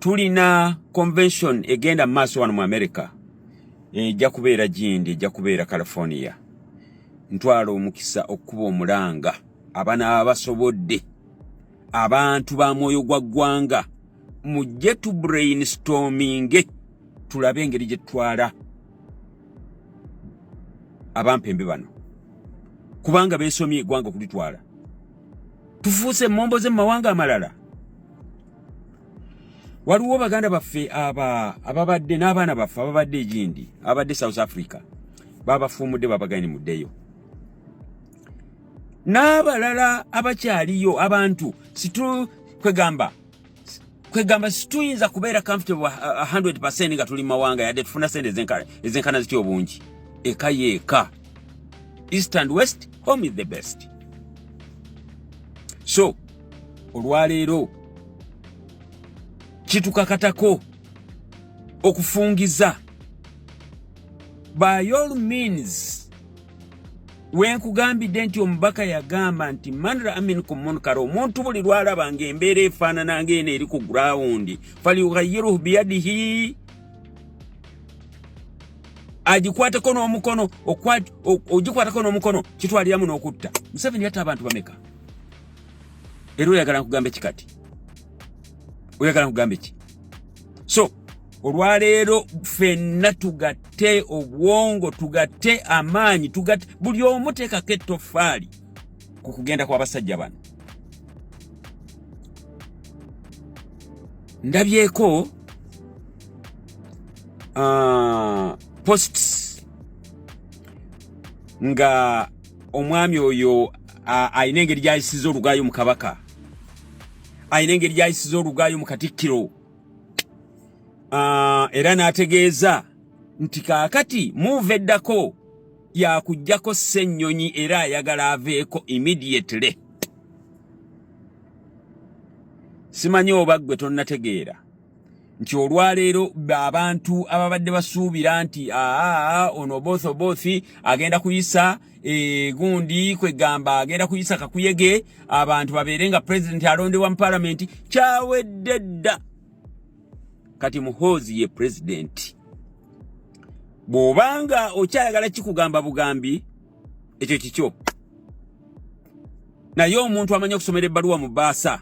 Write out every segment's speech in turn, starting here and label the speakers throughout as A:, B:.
A: tulina convention egenda maaso wano mu America. Ejja kubeera Gindi, ejja kubeera California. Ntwala omukisa okuba omulanga abana abasobodde abantu ba mwoyo gwa ggwanga mujje tu brainstorming tulabe engeri gye twala abampembe bano kubanga beesomye eggwanga kulitwala tufuuse mombo ze mawanga amalala. Waliwo baganda baffe ababadde n'abaana baffe ababadde Egindi abadde South Africa babafuumudde babagani muddeyo n'abalala abakyaliyo abantu situ kwegamba situyinza kubeera comfortable 100% nga tuli mawanga yadde tufuna sente ezenkana zityo obungi eka yeeka east and west home is the best. So olwaleero kitukakatako okufungiza by all means. Wenkugambidde nti omubaka yagamba nti manra amin kumunkaro omuntu buli lwalaba ng'embeera efaanana ng'eno eri ku ground falyughayyiruhu biyadihi agikwateko n'omukono ogikwateko n'omukono kitwaliramu n'okutta. Museveni yatta abantu bameka era oyagala nkugambe kikati oyagala nkugambe ki? So olwaleero ffenna tugatte obwongo tugatte amaanyi tugatte buli omu teekako ettoffaali ku kugenda kw'abasajja bano. Ndabyeko posts nga omwami oyo ayina engeri gy'ayisiza Olugayu mu Kabaka, ayina engeri gy'ayisiza Olugayu mu Katikkiro. Era n'ategeeza nti kaakati move eddako yakuggyako Ssennyonyi era ayagala aveeko immediately. Simanyi oba ggwe tonnategeera nti olwaleero abantu ababadde basuubira nti ono bothi agenda kuyisa gundi kwegamba agenda kuyisa kakuyege abantu babeere nga president alondebwa mu parliament kyawedde dda. Kati Muhoozi ye president. Bw'obanga okyayagala kikugamba bugambi ekyo kikyo. Naye omuntu amanya okusomera ebbaluwa mu baasa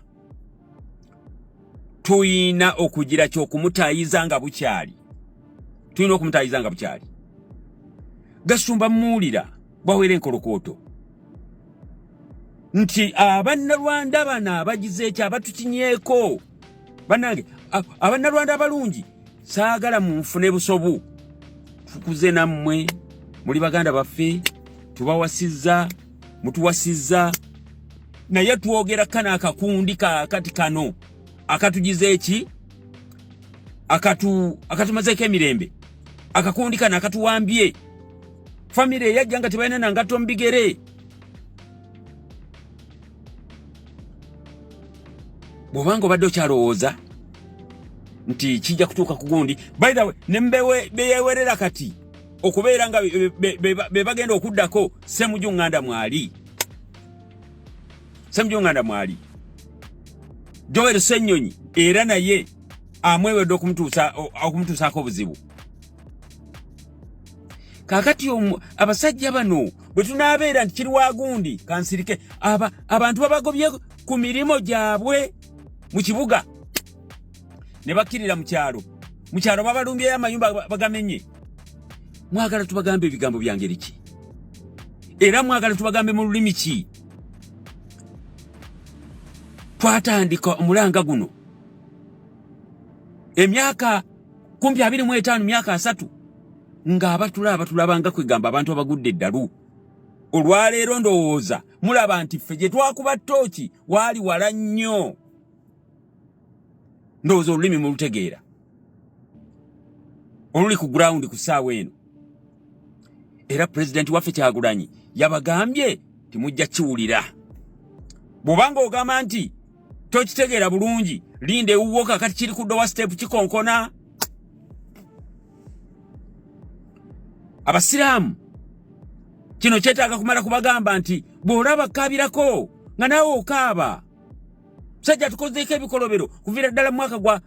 A: tuyina okugira ky'okumutayiza nga bukyali. Tuyina okumutayiza nga bukyali. Gasumba muwulira bwawera enkolokooto nti abannalwanda bano abagize ekyo abatukinyeeko bannange abannalwanda abalungi saagala munfune busobu tukuze nammwe muli baganda baffe tubawasizza mutuwasizza naye twogera kana akakundi kati kano akatugize eki akatumazeeko emirembe akakundi kano akatuwambye famire yajja nga tebalina nangatto mbigere. Bw'obanga obadde okyalowooza nti kijja kutuuka ku gundi by the way nembewe beyewerera kati okubeera nga be bagenda okuddako Ssemujju Nganda mwali Joel Ssennyonyi era naye amwewedde okumutuusaako obuzibu. Kaakati abasajja bano bwe tunaabeera nti kiri wagundi kansirike abantu babagobye ku mirimo gyabwe mu kibuga ne bakkirira mu kyalo babalumbyeyo amayumba bagamenye. Mwagala tubagambe ebigambo bya ngeri ki? Era mwagala tubagambe mu lulimi ki? Twatandika omulanga guno emyaka 25 myaka 3 nga abatulabanga kwegamba abantu abagudde eddalu. Olwaleero ndowooza mulaba nti ffe gye twakuba ttooki waali wala nnyo. Ndowooza olulimi mulutegeera oluli ku ground ku ssaawa eno. Era President waffe Kyagulanyi yabagambye timujja kiwulira. Bw'obanga ogamba nti tokitegeera bulungi linde ewuwo kakati kiri ku dowa step kikonkona. Abasiraamu kino kyetaaga kumala kubagamba nti bw'olaba kaabirako nga naawe okaaba. Sajja tukozeeko ebikolobero kuviira ddala mu mwaka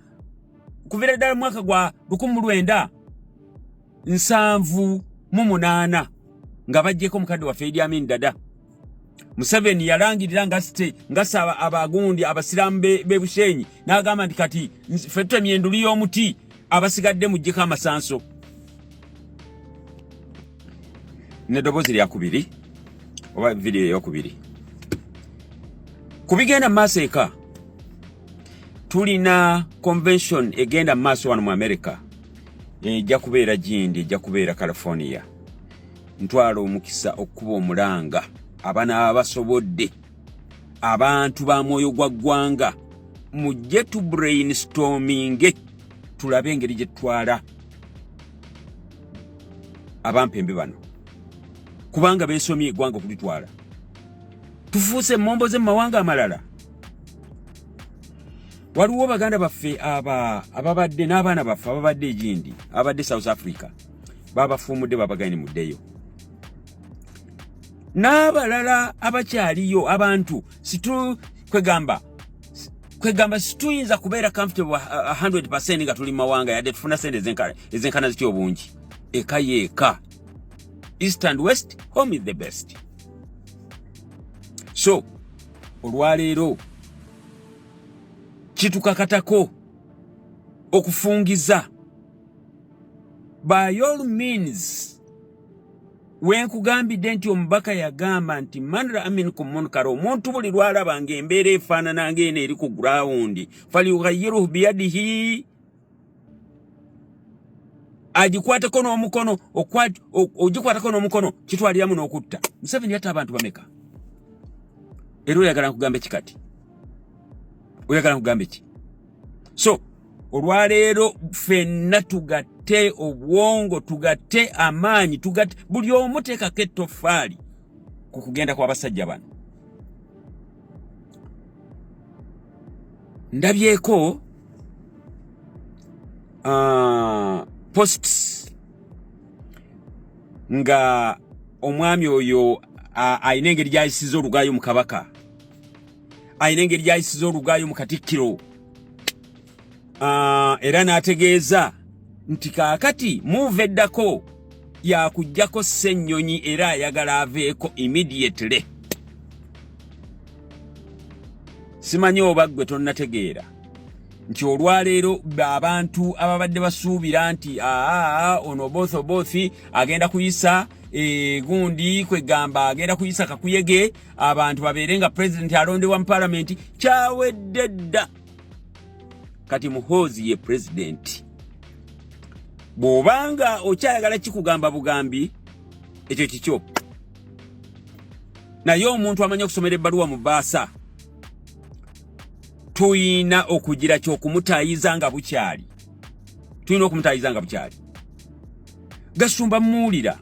A: kuvira ddala mwaka gwa 1978 nga bajjeko mukadde wa Idi Amin Dada. Museveni yalangirira ngasaba abagundi abasiramu bebushenyi n'agamba nti kati ffe myenduli y'omuti abasigadde mujjeko amasanso. Neddobozi lya kubiri oba video eyokubiri kubigenda maaso eka tulina convention egenda maaso wano mu America ejja kubeera Gindi, ejja kubeera California. Ntwala omukisa okuba omulanga abana abasobodde abantu ba mwoyo gwa ggwanga mujje tu brainstorming tulabe engeri gye twala abampembe bano kubanga beesomye eggwanga okulitwala. Tufuuse mombo ze mawanga amalala. Waliwo baganda baffe ababadde n'abaana baffe ababadde Gindi abadde South Africa babafuumudde babagani muddeyo. N'abalala abakyaliyo abantu kwegamba situyinza kubeera comfortable 100% nga tuli mawanga yadde tufuna sente ezenkana zityo obungi. Eka yeeka. East and West, home is the best. So, olwaleero kitukakatako okufungiza by all means. Wenkugambidde nti omubaka yagamba nti Mandla Amin Kumunkara omuntu buli lwalaba ng'embeera efaanana ng'eno eri ku ground falyughayyiruhu biyadihi agikwateko n'omukono ogikwatako n'omukono kitwaliramu n'okutta. Museveni yatta abantu bameka? Era oyagala nkugambe kikati? Oyagala nkugambe ki? So olwaleero ffenna tugatte obwongo, tugatte amaanyi, tugatte buli omu teekako ettoffaali ku kugenda kw'abasajja bano. Ndabyeko posts nga omwami oyo ayina engeri gy'ayisiza Olugayu mu Kabaka, ayina engeri gy'ayisiza Olugayu mu Katikkiro, era n'ategeeza nti kaakati move eddako yakuggyako Ssennyonyi era ayagala aveeko immediately. Simanyi oba ggwe tonnategeera nti olwaleero abantu ababadde basuubira nti ono bothi agenda kuyisa gundi kwegamba agenda kuyisa kakuyege abantu babeere nga president alondebwa mu parliament kyawedde dda. Kati Muhoozi ye president. Bw'obanga okyayagala kikugamba bugambi ekyo kikyo. Naye omuntu amanyi okusomera ebbaluwa mu bbaasa tuyina okugira ky'okumutayiza nga bukyali. Tuyina okumutayiza nga bukyali. Gasumba muwulira